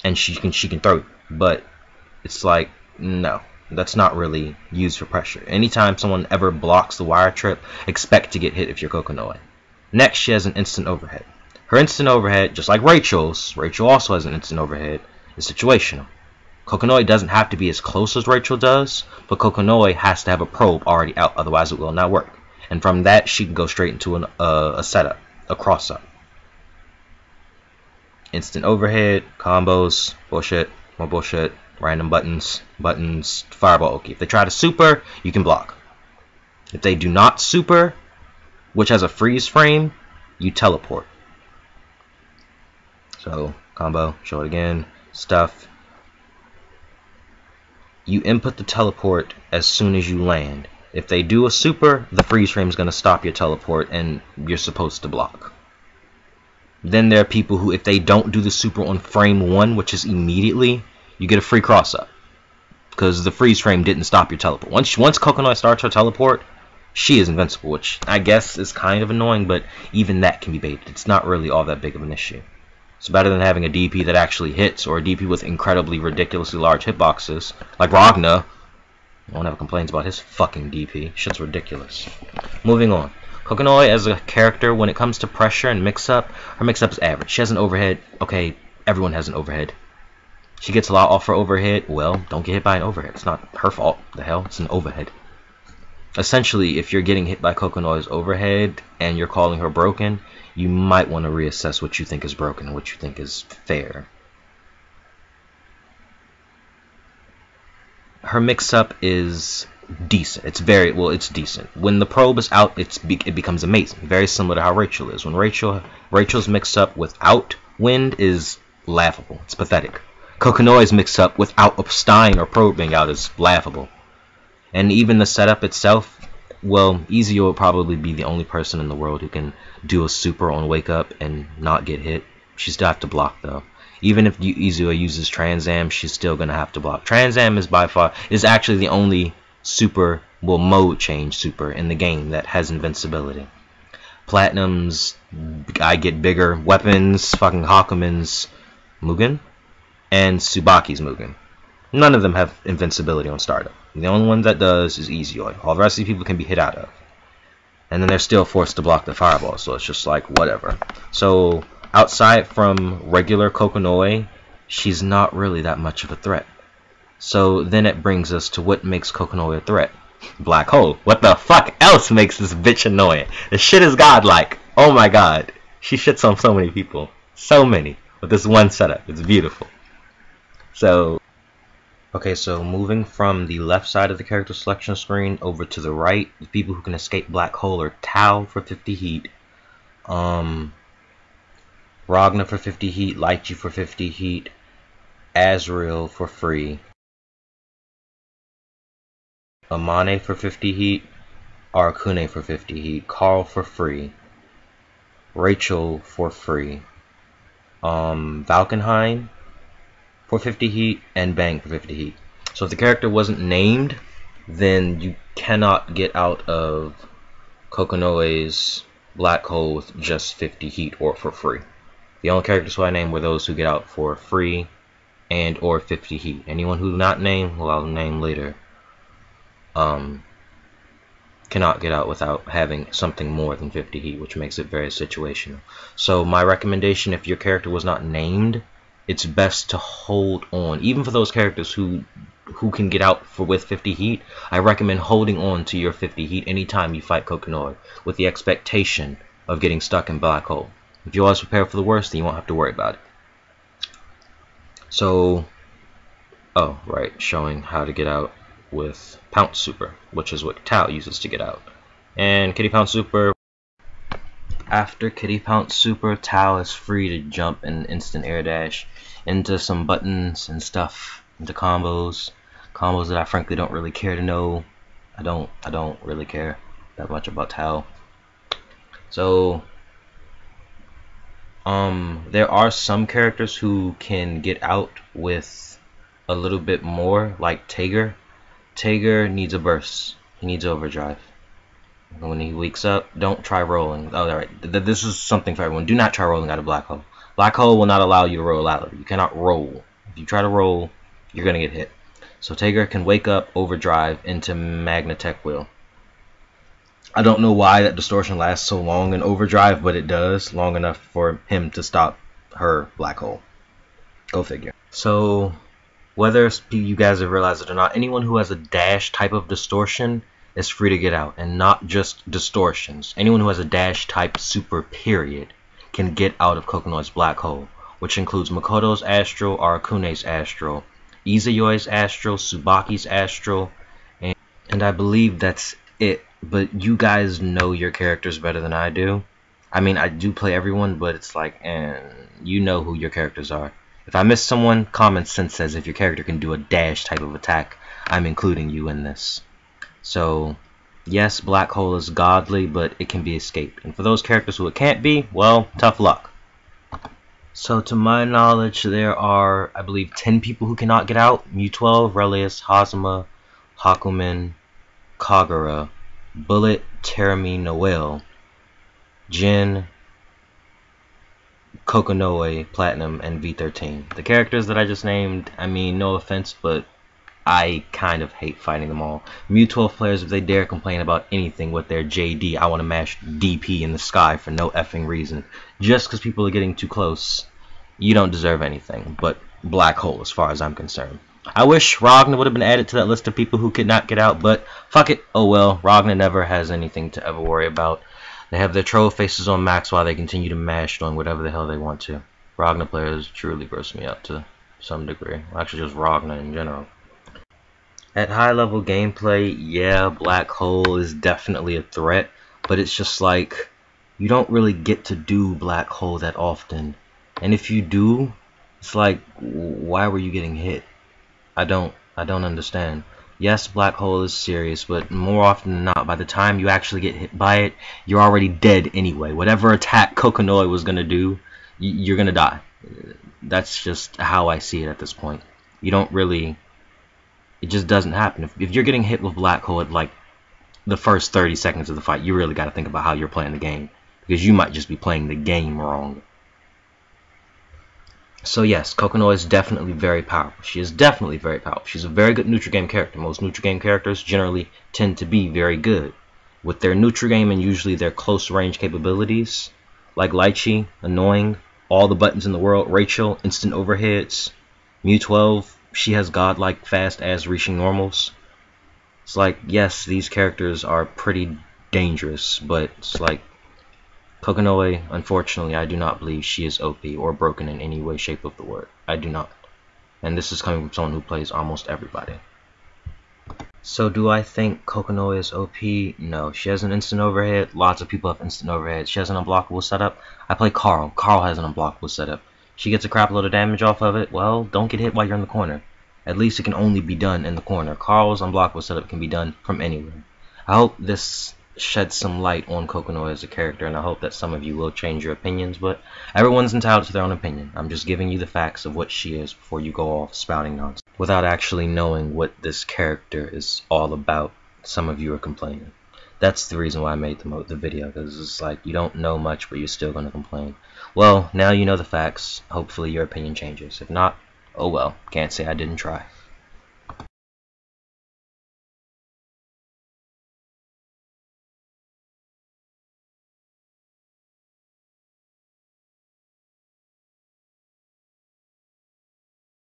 and she can throw you. But it's like, no, that's not really used for pressure. Anytime someone ever blocks the wire trip, expect to get hit if you're Kokonoi. Next, she has an instant overhead. Her instant overhead, just like Rachel also has an instant overhead, is situational. Kokonoi doesn't have to be as close as Rachel does, but Kokonoi has to have a probe already out, otherwise it will not work. And from that, she can go straight into a setup, a cross-up. Instant overhead, combos, bullshit, more bullshit, random buttons, fireball. Okay, if they try to super, you can block. If they do not super, which has a freeze frame, you teleport. So, combo, show it again, stuff. You input the teleport as soon as you land. If they do a super, the freeze frame is going to stop your teleport and you're supposed to block. Then there are people who, if they don't do the super on frame 1, which is immediately, you get a free cross up. Because the freeze frame didn't stop your teleport. Once Kokonoi starts her teleport, she is invincible, which I guess is kind of annoying, but even that can be baited. It's not really all that big of an issue. It's better than having a DP that actually hits, or a DP with incredibly ridiculously large hitboxes, like Ragna. No one ever complains about his fucking DP. Shit's ridiculous. Moving on. Kokonoi as a character, when it comes to pressure and mix-up, her mix-up is average. She has an overhead. Okay, everyone has an overhead. She gets a lot off her overhead. Well, don't get hit by an overhead. It's not her fault. The hell? It's an overhead. Essentially, if you're getting hit by Kokonoi's overhead and you're calling her broken, you might want to reassess what you think is broken and what you think is fair. Her mix-up is decent. It's decent. When the probe is out, it becomes amazing. Very similar to how Rachel is. When Rachel's mix-up without wind is laughable. It's pathetic. Kokonoi's mix-up without a Stein or probe being out is laughable. And even the setup itself, well, Ezio will probably be the only person in the world who can do a super on wake up and not get hit. She still have to block though. Even if Ezio uses Transam, she's still gonna have to block. Transam is actually the only super, well, mode change super in the game that has invincibility. Platinum's I get bigger weapons, fucking Hakumen's Mugen, and Tsubaki's Mugen. None of them have invincibility on startup. The only one that does is Ezio. All the rest of these people can be hit out of. And then they're still forced to block the fireball, so it's just like, whatever. So, outside from regular Kokonoi, she's not really that much of a threat. So, then it brings us to what makes Kokonoi a threat. Black Hole. What the fuck else makes this bitch annoying? The shit is godlike. Oh my god. She shits on so many people. So many. With this one setup. It's beautiful. So, okay, so moving from the left side of the character selection screen over to the right, the people who can escape Black Hole are Tao for 50 heat, Ragna for 50 heat, Lychee for 50 heat, Azrael for free, Amane for 50 heat, Arakune for 50 heat, Carl for free, Rachel for free, Valkenheim for 50 heat, and Bang for 50 heat. So if the character wasn't named, then you cannot get out of Kokonoi's Black Hole with just 50 heat or for free. The only characters who I named were those who get out for free and or 50 heat. Anyone who not named, who I'll name later, cannot get out without having something more than 50 heat, which makes it very situational. So my recommendation, if your character was not named, it's best to hold on. Even for those characters who can get out with 50 heat, I recommend holding on to your 50 heat anytime you fight Kokonoi, with the expectation of getting stuck in Black Hole. If you always prepare for the worst, then you won't have to worry about it. So, oh, right, showing how to get out with Pounce Super, which is what Tao uses to get out. And Kitty Pounce Super, after Kitty Pounce Super, Tao is free to jump and instant air dash into some buttons and stuff, into combos that I frankly don't really care to know. I don't really care that much about Tao. So there are some characters who can get out with a little bit more, like Tager. Tager needs a burst. He needs overdrive. When he wakes up, don't try rolling. Oh, alright. This is something for everyone. Do not try rolling out of Black Hole. Black Hole will not allow you to roll out of it. You cannot roll you try to roll, you're gonna get hit. So Tager can wake up, overdrive into Magnatech Wheel. I don't know why that distortion lasts so long in overdrive, but it does, long enough for him to stop her black hole. Go figure. So whether you guys have realized it or not, anyone who has a dash type of distortion is free to get out, and not just distortions. Anyone who has a dash type super period can get out of Kokonoi's black hole, which includes Makoto's astral, Arakune's astral, Izayoi's astral, Tsubaki's astral, and I believe that's it. But you guys know your characters better than I do. I mean, I do play everyone, but it's like, you know who your characters are. If I miss someone, common sense says if your character can do a dash type of attack, I'm including you in this. So, yes, black hole is godly, but it can be escaped. And for those characters who it can't be, well, tough luck. So, to my knowledge, there are, I believe, 10 people who cannot get out. Mu-12, Relius, Hazama, Hakumen, Kagura, Bullet, Terumi, Noel, Jin, Kokonoe, Platinum, and V13. The characters that I just named, I mean, no offense, but I kind of hate fighting them all. Mu-12 players, if they dare complain about anything with their JD, I want to mash DP in the sky for no effing reason. Just because people are getting too close, you don't deserve anything but black hole as far as I'm concerned. I wish Ragna would have been added to that list of people who could not get out, but fuck it, oh well. Ragna never has anything to ever worry about. They have their troll faces on max while they continue to mash on whatever the hell they want to. Ragna players truly gross me out to some degree. Well, actually, just Ragna in general. At high level gameplay, yeah, black hole is definitely a threat, but it's just like, you don't really get to do black hole that often. And if you do, it's like, why were you getting hit? I don't understand. Yes, black hole is serious, but more often than not, by the time you actually get hit by it, you're already dead anyway. Whatever attack Kokonoe was going to do, you're going to die. That's just how I see it at this point. You don't really... It just doesn't happen. If you're getting hit with black hole at like the first 30 seconds of the fight, you really got to think about how you're playing the game, because you might just be playing the game wrong. So yes, Kokonoe is definitely very powerful. She is definitely very powerful. She's a very good neutral game character. Most neutral game characters generally tend to be very good with their neutral game and usually their close range capabilities, like Lychee, annoying, all the buttons in the world, Rachel, instant overheads, Mu-12, she has godlike fast ass reaching normals. It's like, yes, these characters are pretty dangerous, but it's like, Kokonoe, unfortunately, I do not believe she is OP or broken in any way, shape of the word. I do not. And this is coming from someone who plays almost everybody. So do I think Kokonoe is OP? No. She has an instant overhead. Lots of people have instant overhead. She has an unblockable setup. I play Carl. Carl has an unblockable setup. She gets a crap load of damage off of it. Well, don't get hit while you're in the corner. At least it can only be done in the corner. Carl's unblockable setup can be done from anywhere. I hope this sheds some light on Kokonoe as a character, and I hope that some of you will change your opinions, but everyone's entitled to their own opinion. I'm just giving you the facts of what she is before you go off spouting nonsense without actually knowing what this character is all about. Some of you are complaining. That's the reason why I made the video, because it's like, you don't know much, but you're still going to complain. Well, now you know the facts. Hopefully your opinion changes. If not, oh well, can't say I didn't try.